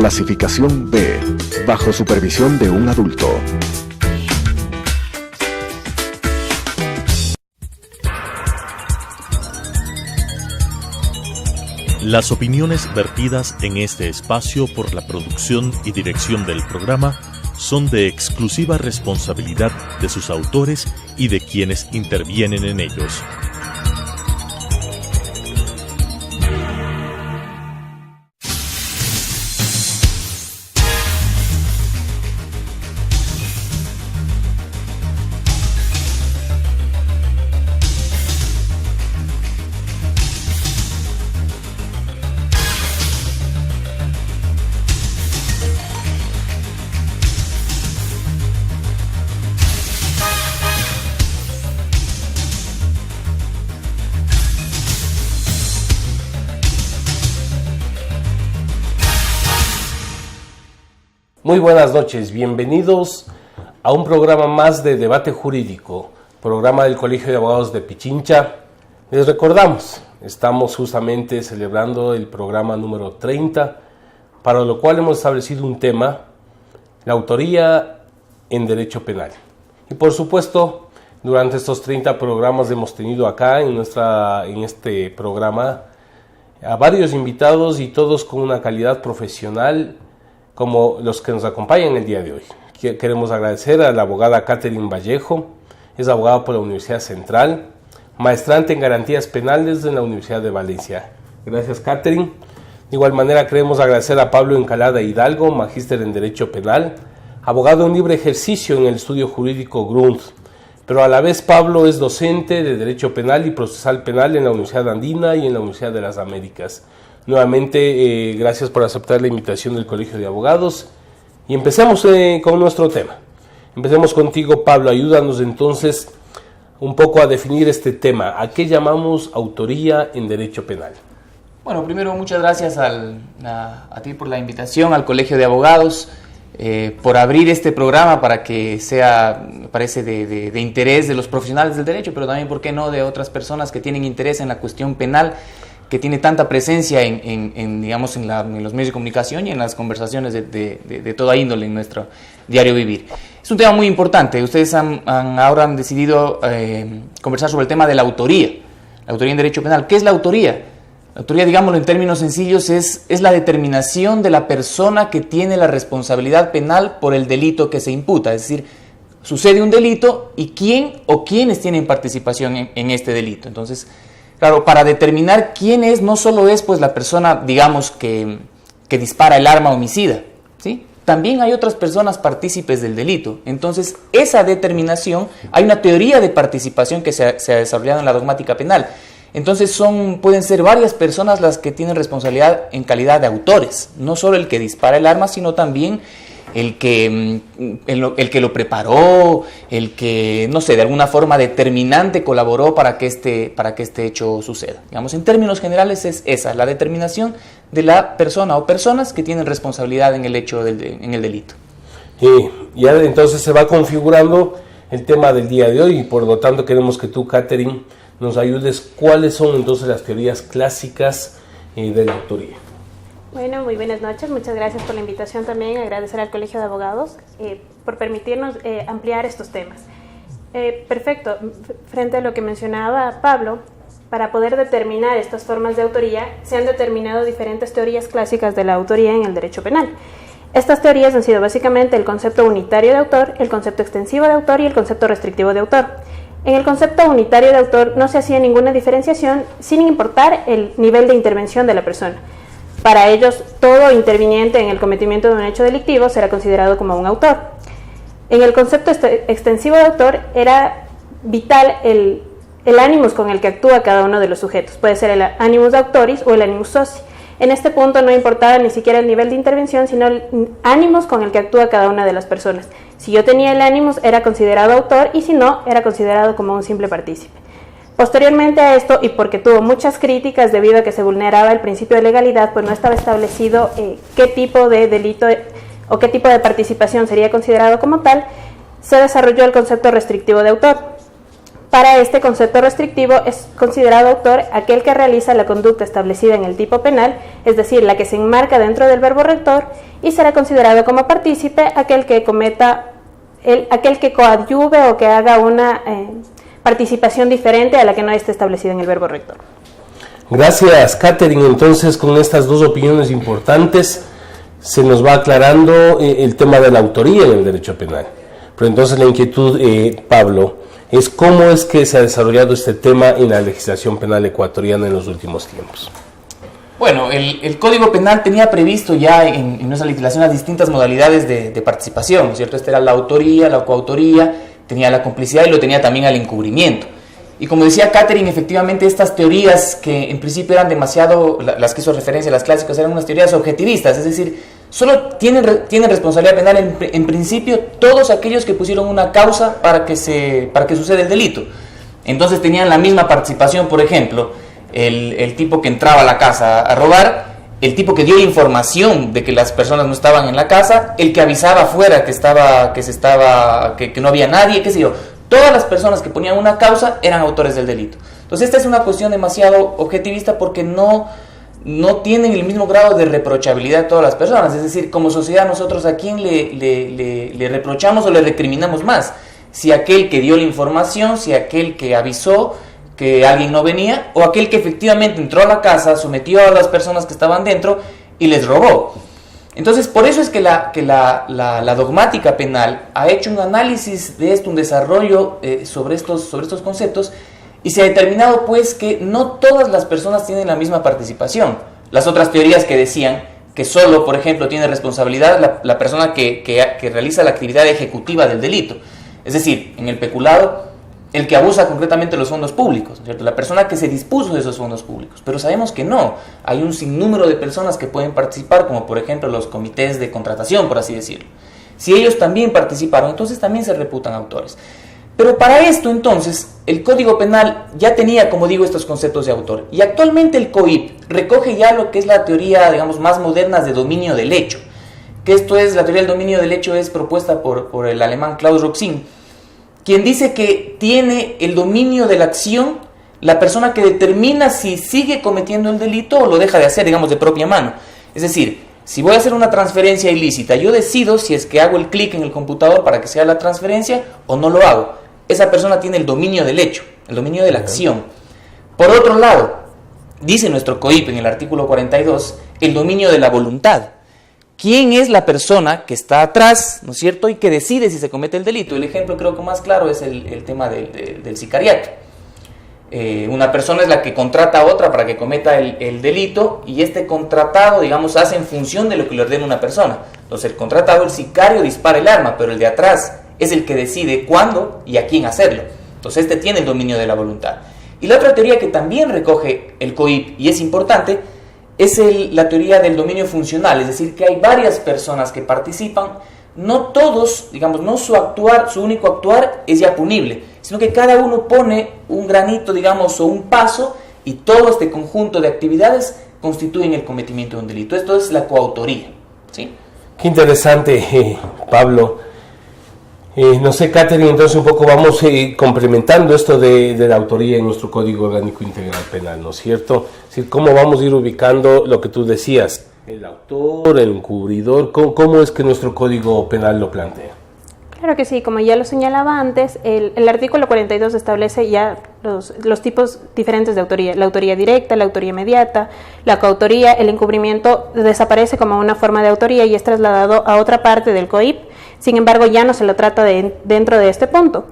Clasificación B, bajo supervisión de un adulto. Las opiniones vertidas en este espacio por la producción y dirección del programa son de exclusiva responsabilidad de sus autores y de quienes intervienen en ellos. Muy buenas noches, bienvenidos a un programa más de debate jurídico, programa del Colegio de Abogados de Pichincha. Les recordamos, estamos justamente celebrando el programa número 30, para lo cual hemos establecido un tema, la autoría en derecho penal. Y por supuesto, durante estos 30 programas hemos tenido acá en este programa a varios invitados y todos con una calidad profesional como los que nos acompañan el día de hoy. Queremos agradecer a la abogada Catherine Vallejo, es abogada por la Universidad Central, maestrante en garantías penales en la Universidad de Valencia. Gracias, Catherine. De igual manera queremos agradecer a Pablo Encalada Hidalgo, magíster en Derecho Penal, abogado en libre ejercicio en el estudio jurídico Grund, pero a la vez Pablo es docente de Derecho Penal y Procesal Penal en la Universidad Andina y en la Universidad de las Américas. Nuevamente, gracias por aceptar la invitación del Colegio de Abogados y empecemos con nuestro tema. Empecemos contigo, Pablo, ayúdanos entonces un poco a definir este tema. ¿A qué llamamos autoría en derecho penal? Bueno, primero muchas gracias a ti por la invitación al Colegio de Abogados, por abrir este programa para que sea, me parece, de interés de los profesionales del derecho, pero también, ¿por qué no?, de otras personas que tienen interés en la cuestión penal, que tiene tanta presencia en los medios de comunicación y en las conversaciones de toda índole en nuestro diario vivir. Es un tema muy importante. Ustedes ahora han decidido conversar sobre el tema de la autoría en derecho penal. ¿Qué es la autoría? La autoría, digámoslo en términos sencillos, es la determinación de la persona que tiene la responsabilidad penal por el delito que se imputa. Es decir, sucede un delito y quién o quiénes tienen participación en este delito. Entonces, claro, para determinar quién es, no solo es pues la persona, digamos, que dispara el arma homicida, ¿sí? También hay otras personas partícipes del delito. Entonces, esa determinación, hay una teoría de participación que se ha desarrollado en la dogmática penal. Entonces, pueden ser varias personas las que tienen responsabilidad en calidad de autores, no solo el que dispara el arma, sino también el que lo preparó, el que, no sé, de alguna forma determinante colaboró para que este hecho suceda. Digamos, en términos generales es esa, la determinación de la persona o personas que tienen responsabilidad en el hecho, en el delito. Y ya entonces se va configurando el tema del día de hoy y por lo tanto queremos que tú, Catherine, nos ayudes cuáles son entonces las teorías clásicas de la autoría. Bueno, muy buenas noches. Muchas gracias por la invitación también. Agradecer al Colegio de Abogados por permitirnos ampliar estos temas. Perfecto. Frente a lo que mencionaba Pablo, para poder determinar estas formas de autoría, se han determinado diferentes teorías clásicas de la autoría en el derecho penal. Estas teorías han sido básicamente el concepto unitario de autor, el concepto extensivo de autor y el concepto restrictivo de autor. En el concepto unitario de autor no se hacía ninguna diferenciación sin importar el nivel de intervención de la persona. Para ellos, todo interviniente en el cometimiento de un hecho delictivo será considerado como un autor. En el concepto extensivo de autor era vital el animus con el que actúa cada uno de los sujetos. Puede ser el animus auctoris o el animus soci. En este punto no importaba ni siquiera el nivel de intervención, sino el animus con el que actúa cada una de las personas. Si yo tenía el animus, era considerado autor, y si no, era considerado como un simple partícipe. Posteriormente a esto, y porque tuvo muchas críticas debido a que se vulneraba el principio de legalidad, pues no estaba establecido qué tipo de delito o qué tipo de participación sería considerado como tal, se desarrolló el concepto restrictivo de autor. Para este concepto restrictivo es considerado autor aquel que realiza la conducta establecida en el tipo penal, es decir, la que se enmarca dentro del verbo rector, y será considerado como partícipe aquel que coadyuve o que haga una participación diferente a la que no esté establecida en el verbo rector. Gracias, Catherine. Entonces, con estas dos opiniones importantes, se nos va aclarando el tema de la autoría en el derecho penal. Pero entonces la inquietud, Pablo, es cómo es que se ha desarrollado este tema en la legislación penal ecuatoriana en los últimos tiempos. Bueno, el Código Penal tenía previsto ya en nuestra legislación las distintas modalidades de participación, ¿no es cierto? Esta era la autoría, la coautoría, tenía la complicidad y lo tenía también al encubrimiento. Y como decía Catherine, efectivamente estas teorías que en principio eran demasiado, las que hizo referencia, las clásicas, eran unas teorías objetivistas, es decir, solo tienen responsabilidad penal en principio todos aquellos que pusieron una causa para que suceda el delito. Entonces tenían la misma participación, por ejemplo, el tipo que entraba a la casa a robar, el tipo que dio información de que las personas no estaban en la casa, el que avisaba afuera que no había nadie, qué sé yo. Todas las personas que ponían una causa eran autores del delito. Entonces esta es una cuestión demasiado objetivista porque no tienen el mismo grado de reprochabilidad de todas las personas. Es decir, como sociedad nosotros a quién le reprochamos o le recriminamos más. Si aquel que dio la información, si aquel que avisó que alguien no venía, o aquel que efectivamente entró a la casa, sometió a las personas que estaban dentro y les robó. Entonces, por eso es que la dogmática penal ha hecho un análisis de esto, un desarrollo sobre estos conceptos, y se ha determinado pues que no todas las personas tienen la misma participación. Las otras teorías que decían que solo, por ejemplo, tiene responsabilidad la persona que realiza la actividad ejecutiva del delito. Es decir, en el peculado, el que abusa concretamente los fondos públicos, ¿cierto? La persona que se dispuso de esos fondos públicos. Pero sabemos que no. Hay un sinnúmero de personas que pueden participar, como por ejemplo los comités de contratación, por así decirlo. Si ellos también participaron, entonces también se reputan autores. Pero para esto, entonces, el Código Penal ya tenía, como digo, estos conceptos de autor. Y actualmente el COIP recoge ya lo que es la teoría, digamos, más moderna de dominio del hecho. Que esto es, la teoría del dominio del hecho es propuesta por el alemán Klaus Roxin, quien dice que tiene el dominio de la acción la persona que determina si sigue cometiendo el delito o lo deja de hacer, digamos, de propia mano. Es decir, si voy a hacer una transferencia ilícita, yo decido si es que hago el clic en el computador para que sea la transferencia o no lo hago. Esa persona tiene el dominio del hecho, el dominio de la acción. Por otro lado, dice nuestro COIP en el artículo 42, el dominio de la voluntad. ¿Quién es la persona que está atrás, ¿no es cierto?, y que decide si se comete el delito? El ejemplo creo que más claro es el tema del sicariato. Una persona es la que contrata a otra para que cometa el delito, y este contratado, digamos, hace en función de lo que le ordena una persona. Entonces el contratado, el sicario, dispara el arma, pero el de atrás es el que decide cuándo y a quién hacerlo. Entonces este tiene el dominio de la voluntad. Y la otra teoría que también recoge el COIP, y es importante, es la teoría del dominio funcional, es decir, que hay varias personas que participan, no todos, digamos, no su único actuar es ya punible, sino que cada uno pone un granito, digamos, o un paso, y todo este conjunto de actividades constituyen el cometimiento de un delito. Esto es la coautoría, ¿sí? Qué interesante, Pablo. No sé, Catherine, entonces un poco vamos complementando esto de la autoría en nuestro Código Orgánico Integral Penal, ¿no es cierto? Es decir, ¿cómo vamos a ir ubicando lo que tú decías? El autor, el encubridor, ¿cómo es que nuestro Código Penal lo plantea? Claro que sí, como ya lo señalaba antes, el artículo 42 establece ya los tipos diferentes de autoría. La autoría directa, la autoría inmediata, la coautoría, el encubrimiento desaparece como una forma de autoría y es trasladado a otra parte del COIP. Sin embargo, ya no se lo trata dentro de este punto.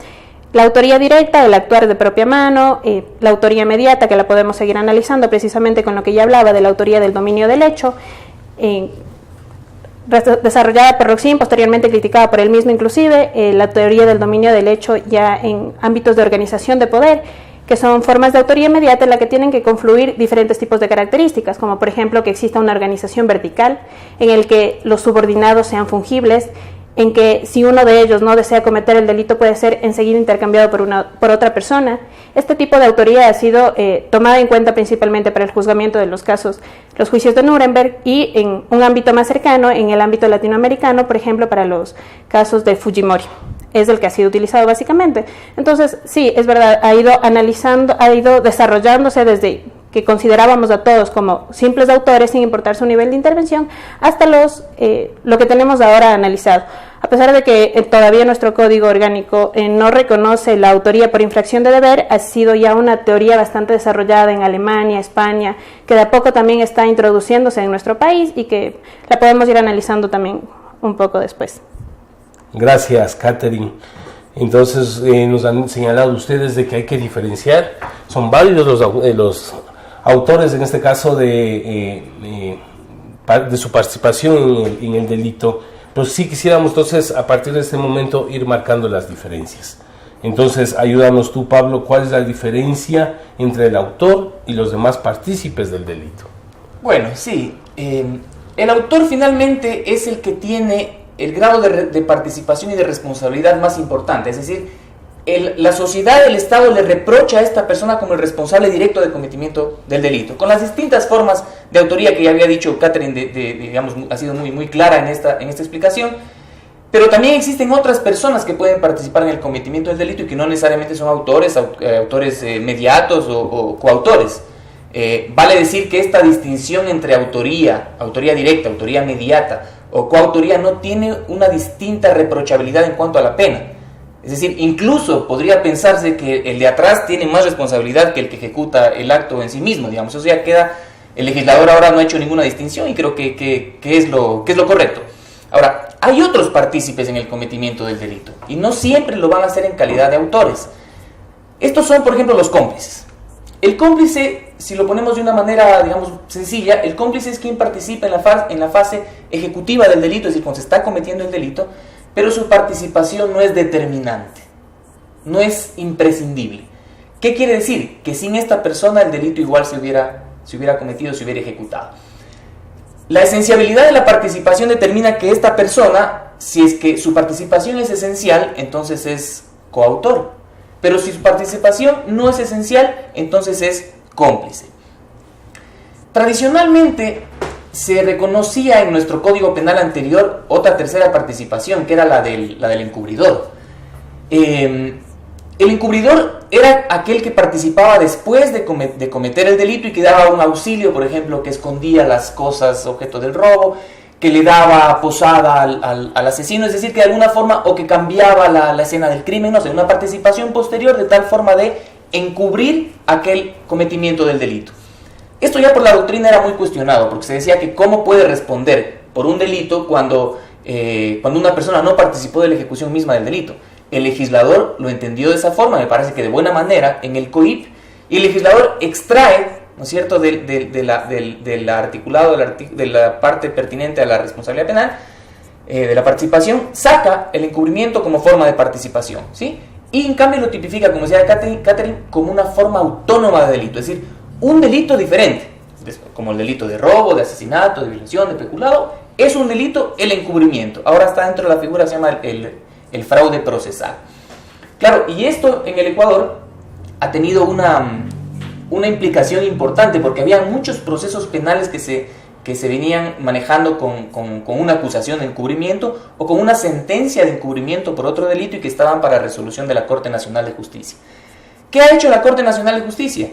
La autoría directa, el actuar de propia mano, la autoría inmediata, que la podemos seguir analizando precisamente con lo que ya hablaba de la autoría del dominio del hecho, desarrollada por Roxin, posteriormente criticada por él mismo inclusive, la teoría del dominio del hecho ya en ámbitos de organización de poder, que son formas de autoría inmediata en la que tienen que confluir diferentes tipos de características, como por ejemplo que exista una organización vertical en el que los subordinados sean fungibles, en que si uno de ellos no desea cometer el delito puede ser enseguida intercambiado por otra persona. Este tipo de autoría ha sido tomada en cuenta principalmente para el juzgamiento de los casos, los juicios de Nuremberg, y en un ámbito más cercano, en el ámbito latinoamericano, por ejemplo, para los casos de Fujimori. Es el que ha sido utilizado básicamente. Entonces, sí, es verdad, ha ido analizando, ha ido desarrollándose desde que considerábamos a todos como simples autores sin importar su nivel de intervención, hasta lo que tenemos ahora analizado. A pesar de que todavía nuestro código orgánico no reconoce la autoría por infracción de deber, ha sido ya una teoría bastante desarrollada en Alemania, España, que de a poco también está introduciéndose en nuestro país y que la podemos ir analizando también un poco después. Gracias, Catherine. Entonces, nos han señalado ustedes de que hay que diferenciar. Son válidos los autores, en este caso, de su participación en el delito, pero sí quisiéramos entonces, a partir de este momento, ir marcando las diferencias. Entonces, ayúdanos tú, Pablo, ¿cuál es la diferencia entre el autor y los demás partícipes del delito? Bueno, sí. El autor finalmente es el que tiene el grado de participación y de responsabilidad más importante, es decir, la sociedad, el Estado le reprocha a esta persona como el responsable directo del cometimiento del delito, con las distintas formas de autoría que ya había dicho Catherine, digamos, ha sido muy clara en esta explicación, pero también existen otras personas que pueden participar en el cometimiento del delito y que no necesariamente son autores mediatos o coautores. Vale decir que esta distinción entre autoría directa, autoría mediata o coautoría no tiene una distinta reprochabilidad en cuanto a la pena. Es decir, incluso podría pensarse que el de atrás tiene más responsabilidad que el que ejecuta el acto en sí mismo, digamos. Eso ya queda, el legislador ahora no ha hecho ninguna distinción y creo que es lo correcto. Ahora, hay otros partícipes en el cometimiento del delito y no siempre lo van a hacer en calidad de autores. Estos son, por ejemplo, los cómplices. El cómplice, si lo ponemos de una manera, digamos, sencilla, el cómplice es quien participa en la fase ejecutiva del delito, es decir, cuando se está cometiendo el delito, pero su participación no es determinante, no es imprescindible. ¿Qué quiere decir? Que sin esta persona el delito igual se hubiera cometido, se hubiera ejecutado. La esenciabilidad de la participación determina que esta persona, si es que su participación es esencial, entonces es coautor. Pero si su participación no es esencial, entonces es cómplice. Tradicionalmente se reconocía en nuestro Código Penal anterior otra tercera participación, que era la del encubridor. El encubridor era aquel que participaba después de cometer el delito y que daba un auxilio, por ejemplo, que escondía las cosas objeto del robo, que le daba posada al asesino, es decir, que de alguna forma, o que cambiaba la escena del crimen, no sé, una participación posterior de tal forma de encubrir aquel cometimiento del delito. Esto ya por la doctrina era muy cuestionado, porque se decía que cómo puede responder por un delito cuando una persona no participó de la ejecución misma del delito. El legislador lo entendió de esa forma, me parece que de buena manera, en el COIP, y el legislador extrae, ¿no es cierto?, del articulado, de la parte pertinente a la responsabilidad penal, de la participación, saca el encubrimiento como forma de participación, ¿sí? Y en cambio lo tipifica, como decía Catherine, como una forma autónoma de delito, es decir, un delito diferente, como el delito de robo, de asesinato, de violación, de peculado, es un delito el encubrimiento. Ahora está dentro de la figura, se llama el fraude procesal. Claro, y esto en el Ecuador ha tenido una implicación importante, porque había muchos procesos penales que se venían manejando con una acusación de encubrimiento o con una sentencia de encubrimiento por otro delito y que estaban para resolución de la Corte Nacional de Justicia. ¿Qué ha hecho la Corte Nacional de Justicia?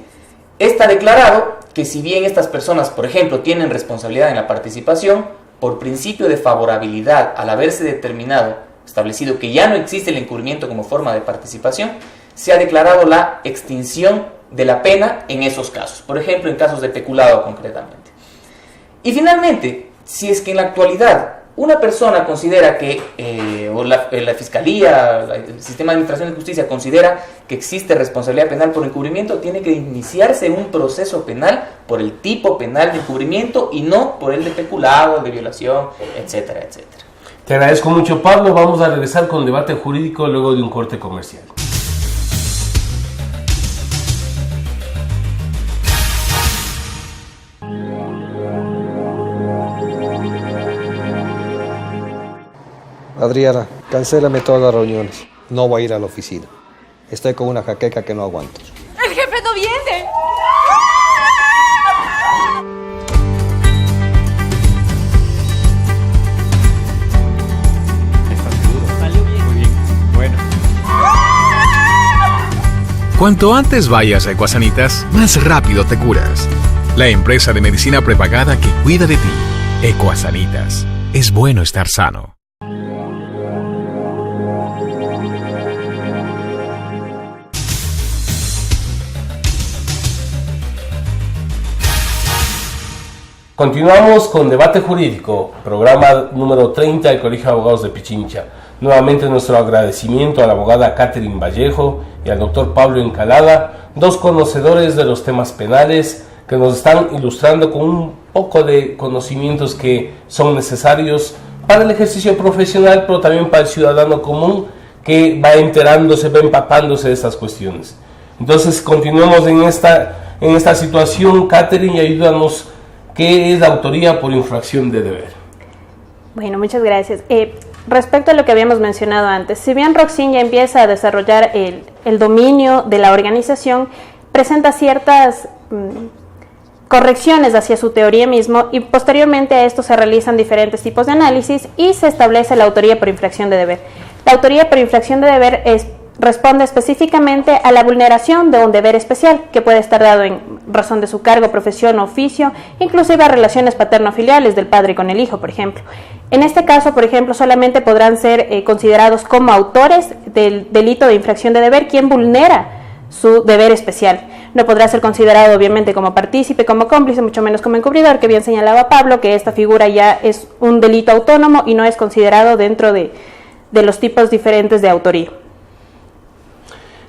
Esta ha declarado que si bien estas personas, por ejemplo, tienen responsabilidad en la participación, por principio de favorabilidad, al haberse establecido que ya no existe el encubrimiento como forma de participación, se ha declarado la extinción de la pena en esos casos, por ejemplo, en casos de peculado concretamente. Y finalmente, si es que en la actualidad una persona considera que, o la Fiscalía, el Sistema de Administración de Justicia considera que existe responsabilidad penal por encubrimiento, tiene que iniciarse un proceso penal por el tipo penal de encubrimiento y no por el de peculado, de violación, etcétera, etcétera. Te agradezco mucho, Pablo. Vamos a regresar con debate jurídico luego de un corte comercial. Adriana, cancélame todas las reuniones. No voy a ir a la oficina. Estoy con una jaqueca que no aguanto. ¡El jefe no viene! Cuanto antes vayas a Ecuasanitas, más rápido te curas. La empresa de medicina prepagada que cuida de ti. Ecuasanitas. Es bueno estar sano. Continuamos con Debate Jurídico, programa número 30 del Colegio de Abogados de Pichincha. Nuevamente nuestro agradecimiento a la abogada Catherine Vallejo y al doctor Pablo Encalada, dos conocedores de los temas penales que nos están ilustrando con un poco de conocimientos que son necesarios para el ejercicio profesional, pero también para el ciudadano común que va enterándose, va empapándose de estas cuestiones. Entonces continuemos en esta situación. Catherine, y ayúdanos. ¿Qué es la autoría por infracción de deber? Bueno, muchas gracias. Respecto a lo que habíamos mencionado antes, si bien Roxin ya empieza a desarrollar el dominio de la organización, presenta ciertas correcciones hacia su teoría mismo y posteriormente a esto se realizan diferentes tipos de análisis y se establece la autoría por infracción de deber. La autoría por infracción de deber responde específicamente a la vulneración de un deber especial que puede estar dado en razón de su cargo, profesión o oficio, inclusive a relaciones paterno-filiales del padre con el hijo, por ejemplo. En este caso, por ejemplo, solamente podrán ser considerados como autores del delito de infracción de deber quien vulnera su deber especial. No podrá ser considerado obviamente como partícipe, como cómplice, mucho menos como encubridor, que bien señalaba Pablo, que esta figura ya es un delito autónomo y no es considerado dentro de los tipos diferentes de autoría.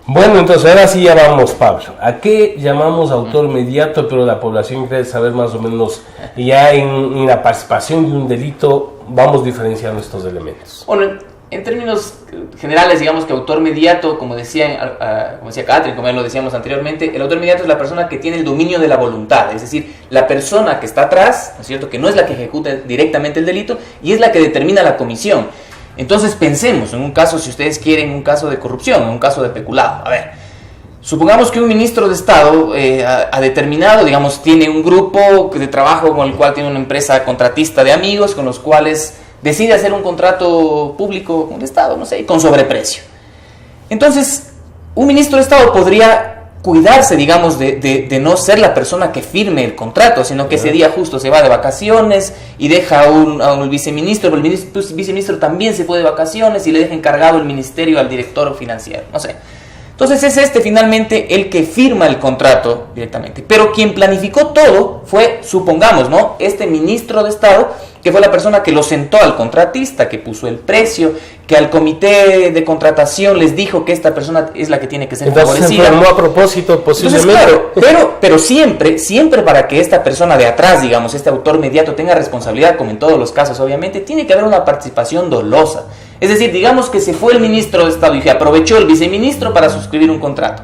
Bueno, entonces ahora sí ya vamos, Pablo. ¿A qué llamamos autor mediato? Pero la población quiere saber más o menos, ya en la participación de un delito, vamos diferenciando estos elementos. Bueno, en términos generales, digamos que autor mediato, como decía Catherine, como ya lo decíamos anteriormente, el autor mediato es la persona que tiene el dominio de la voluntad, es decir, la persona que está atrás, ¿no es cierto?, que no es la que ejecuta directamente el delito y es la que determina la comisión. Entonces pensemos en un caso, si ustedes quieren, un caso de corrupción, un caso de peculado. A ver, supongamos que un ministro de Estado ha determinado, digamos, tiene un grupo de trabajo con el cual tiene una empresa contratista de amigos, con los cuales decide hacer un contrato público con el Estado, no sé, con sobreprecio. Entonces, un ministro de Estado podría cuidarse, digamos, de no ser la persona que firme el contrato, sino que ese día justo se va de vacaciones y deja a un viceministro, pero el viceministro también se fue de vacaciones y le deja encargado el ministerio al director financiero, no sé. Entonces es finalmente el que firma el contrato directamente, pero quien planificó todo fue, supongamos, ¿no?, este ministro de Estado, que fue la persona que lo sentó al contratista, que puso el precio, que al comité de contratación les dijo que esta persona es la que tiene que ser favorecida. Entonces se formó a propósito, posiblemente. Entonces, claro, pero siempre para que esta persona de atrás, digamos, este autor mediato tenga responsabilidad, como en todos los casos obviamente, tiene que haber una participación dolosa. Es decir, digamos que se fue el ministro de Estado y que aprovechó el viceministro para suscribir un contrato.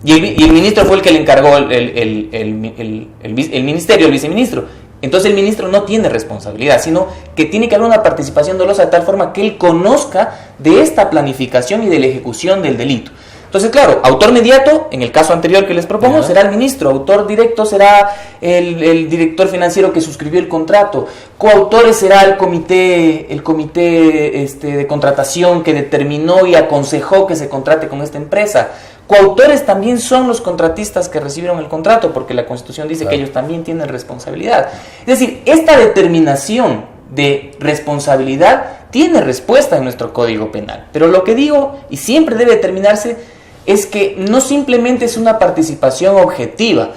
Y el ministro fue el que le encargó el ministerio, el viceministro. Entonces el ministro no tiene responsabilidad, sino que tiene que haber una participación dolosa de tal forma que él conozca de esta planificación y de la ejecución del delito. Entonces, claro, autor mediato, en el caso anterior que les propongo, será el ministro. Autor directo será el director financiero que suscribió el contrato. Coautores será el comité de contratación que determinó y aconsejó que se contrate con esta empresa. Coautores también son los contratistas que recibieron el contrato, porque la Constitución dice que ellos también tienen responsabilidad. Es decir, esta determinación de responsabilidad tiene respuesta en nuestro Código Penal. Pero lo que digo, y siempre debe determinarse, es que no simplemente es una participación objetiva.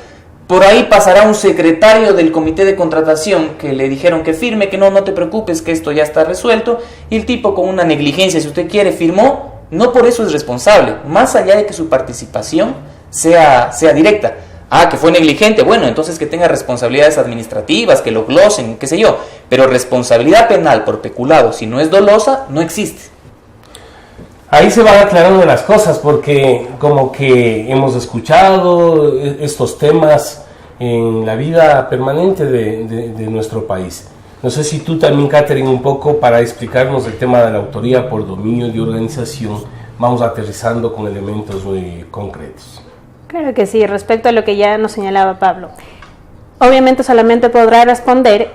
Por ahí pasará un secretario del comité de contratación que le dijeron que firme, que no te preocupes, que esto ya está resuelto, y el tipo con una negligencia, si usted quiere, firmó. No por eso es responsable, más allá de que su participación sea directa. Que fue negligente, bueno, entonces que tenga responsabilidades administrativas, que lo glosen, qué sé yo, pero responsabilidad penal por peculado, si no es dolosa, no existe. Ahí se van aclarando las cosas, porque como que hemos escuchado estos temas en la vida permanente de nuestro país. No sé si tú también, Catherine, un poco para explicarnos el tema de la autoría por dominio de organización, vamos aterrizando con elementos muy concretos. Claro que sí, respecto a lo que ya nos señalaba Pablo. Obviamente solamente podrá responder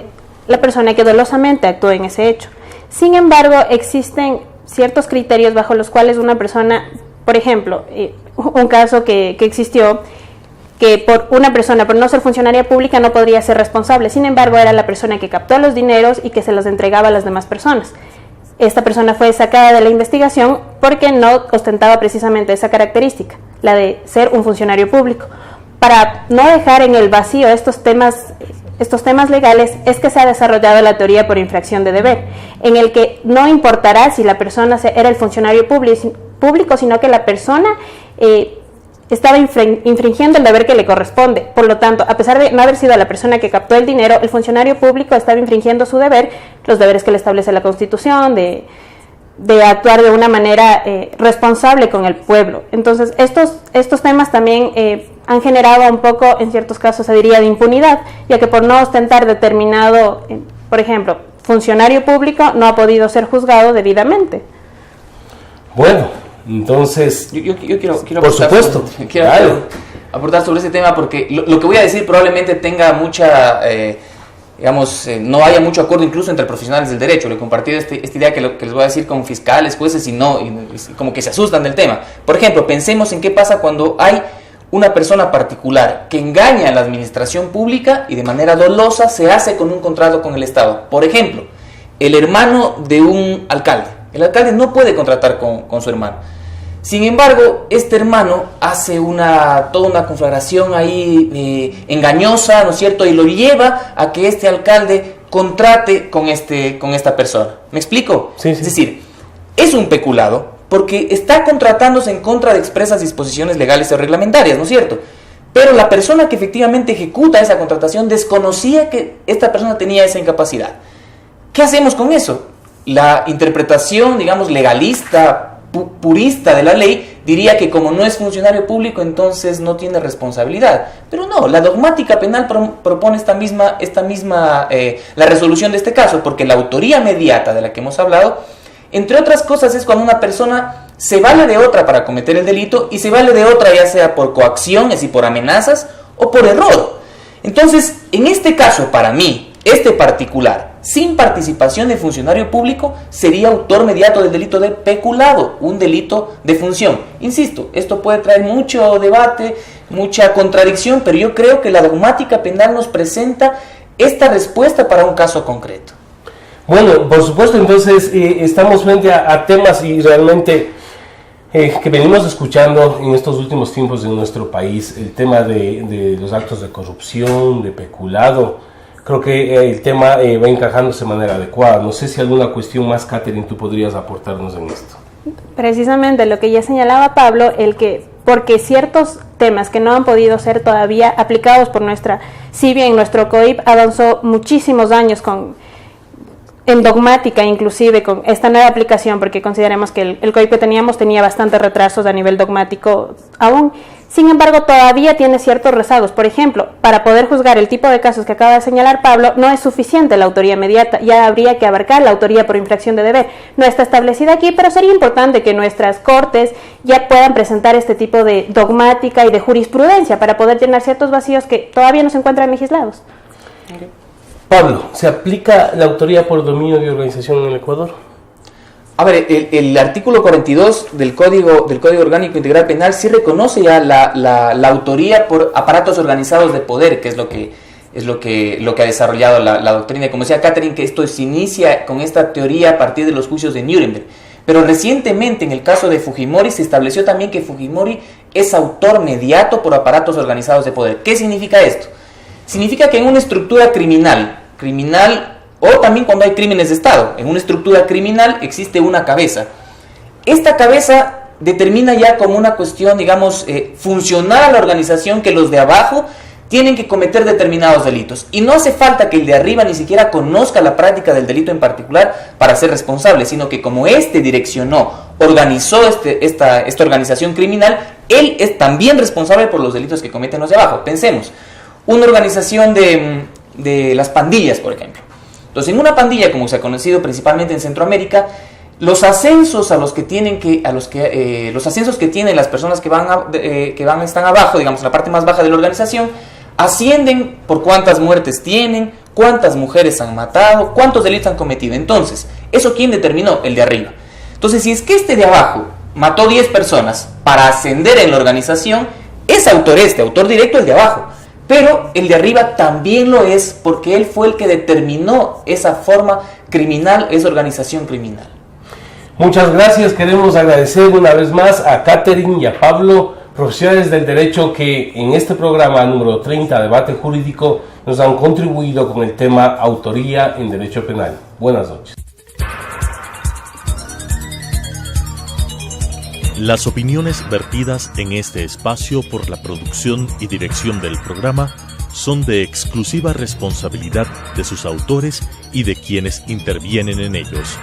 la persona que dolosamente actuó en ese hecho. Sin embargo, existen ciertos criterios bajo los cuales una persona, por ejemplo, un caso que existió, que por una persona, por no ser funcionaria pública, no podría ser responsable. Sin embargo, era la persona que captó los dineros y que se los entregaba a las demás personas. Esta persona fue sacada de la investigación porque no ostentaba precisamente esa característica, la de ser un funcionario público. Para no dejar en el vacío estos temas legales, es que se ha desarrollado la teoría por infracción de deber, en el que no importará si la persona era el funcionario público, sino que la persona estaba infringiendo el deber que le corresponde. Por lo tanto, a pesar de no haber sido la persona que captó el dinero, el funcionario público estaba infringiendo su deber, los deberes que le establece la Constitución, de actuar de una manera responsable con el pueblo. Entonces, estos temas también han generado un poco, en ciertos casos se diría, de impunidad, ya que por no ostentar determinado, por ejemplo, funcionario público, no ha podido ser juzgado debidamente. Bueno, entonces, yo quiero por supuesto, quiero aportar sobre ese tema, porque lo que voy a decir probablemente tenga mucha, no haya mucho acuerdo incluso entre profesionales del derecho. Le he compartido esta idea que les voy a decir con fiscales, jueces, y como que se asustan del tema. Por ejemplo, pensemos en qué pasa cuando hay una persona particular que engaña a la administración pública y de manera dolosa se hace con un contrato con el Estado. Por ejemplo, el hermano de un alcalde. El alcalde no puede contratar con su hermano. Sin embargo, este hermano hace toda una conflagración ahí engañosa, ¿no es cierto? Y lo lleva a que este alcalde contrate con esta persona. ¿Me explico? Sí. Es decir, es un peculado porque está contratándose en contra de expresas disposiciones legales o reglamentarias, ¿no es cierto? Pero la persona que efectivamente ejecuta esa contratación desconocía que esta persona tenía esa incapacidad. ¿Qué hacemos con eso? La interpretación, digamos, legalista, purista de la ley, diría que como no es funcionario público, entonces no tiene responsabilidad. Pero no, la dogmática penal propone la resolución de este caso, porque la autoría mediata de la que hemos hablado, entre otras cosas, es cuando una persona se vale de otra para cometer el delito y se vale de otra ya sea por coacción, es decir, por amenazas o por error. Entonces, en este caso, para mí, este particular, sin participación de funcionario público, sería autor mediato del delito de peculado, un delito de función. Insisto, esto puede traer mucho debate, mucha contradicción, pero yo creo que la dogmática penal nos presenta esta respuesta para un caso concreto. Bueno, por supuesto, entonces estamos frente a temas y realmente que venimos escuchando en estos últimos tiempos en nuestro país, el tema de los actos de corrupción, de peculado. Creo que el tema va encajándose de manera adecuada. No sé si alguna cuestión más, Catherine, tú podrías aportarnos en esto. Precisamente lo que ya señalaba Pablo, porque ciertos temas que no han podido ser todavía aplicados por si bien nuestro COIP avanzó muchísimos años en dogmática, inclusive con esta nueva aplicación, porque consideremos que el COIP que teníamos tenía bastantes retrasos a nivel dogmático aún. Sin embargo, todavía tiene ciertos rezagos. Por ejemplo, para poder juzgar el tipo de casos que acaba de señalar Pablo, no es suficiente la autoría inmediata, ya habría que abarcar la autoría por infracción de deber. No está establecida aquí, pero sería importante que nuestras cortes ya puedan presentar este tipo de dogmática y de jurisprudencia para poder llenar ciertos vacíos que todavía no se encuentran legislados. Okay. Pablo, ¿se aplica la autoría por dominio de organización en el Ecuador? A ver, el artículo 42 del Código Orgánico Integral Penal sí reconoce ya la autoría por aparatos organizados de poder, que es lo que ha desarrollado la doctrina. Como decía Catherine, que esto se inicia con esta teoría a partir de los juicios de Nuremberg. Pero recientemente, en el caso de Fujimori, se estableció también que Fujimori es autor mediato por aparatos organizados de poder. ¿Qué significa esto? Significa que en una estructura criminal, o también cuando hay crímenes de Estado, en una estructura criminal existe una cabeza. Esta cabeza determina ya como una cuestión, digamos, funcional a la organización, que los de abajo tienen que cometer determinados delitos. Y no hace falta que el de arriba ni siquiera conozca la práctica del delito en particular para ser responsable, sino que como organizó esta organización criminal, él es también responsable por los delitos que cometen los de abajo. Pensemos, una organización de las pandillas, por ejemplo. Entonces, en una pandilla, como se ha conocido principalmente en Centroamérica, los ascensos los ascensos que tienen las personas están abajo, digamos, en la parte más baja de la organización, ascienden por cuántas muertes tienen, cuántas mujeres han matado, cuántos delitos han cometido. Entonces, ¿eso quién determinó? El de arriba. Entonces, si es que este de abajo mató 10 personas para ascender en la organización, es autor directo el de abajo. Pero el de arriba también lo es porque él fue el que determinó esa forma criminal, esa organización criminal. Muchas gracias. Queremos agradecer una vez más a Catherine y a Pablo, profesionales del derecho que en este programa número 30, Debate Jurídico, nos han contribuido con el tema autoría en derecho penal. Buenas noches. Las opiniones vertidas en este espacio por la producción y dirección del programa son de exclusiva responsabilidad de sus autores y de quienes intervienen en ellos.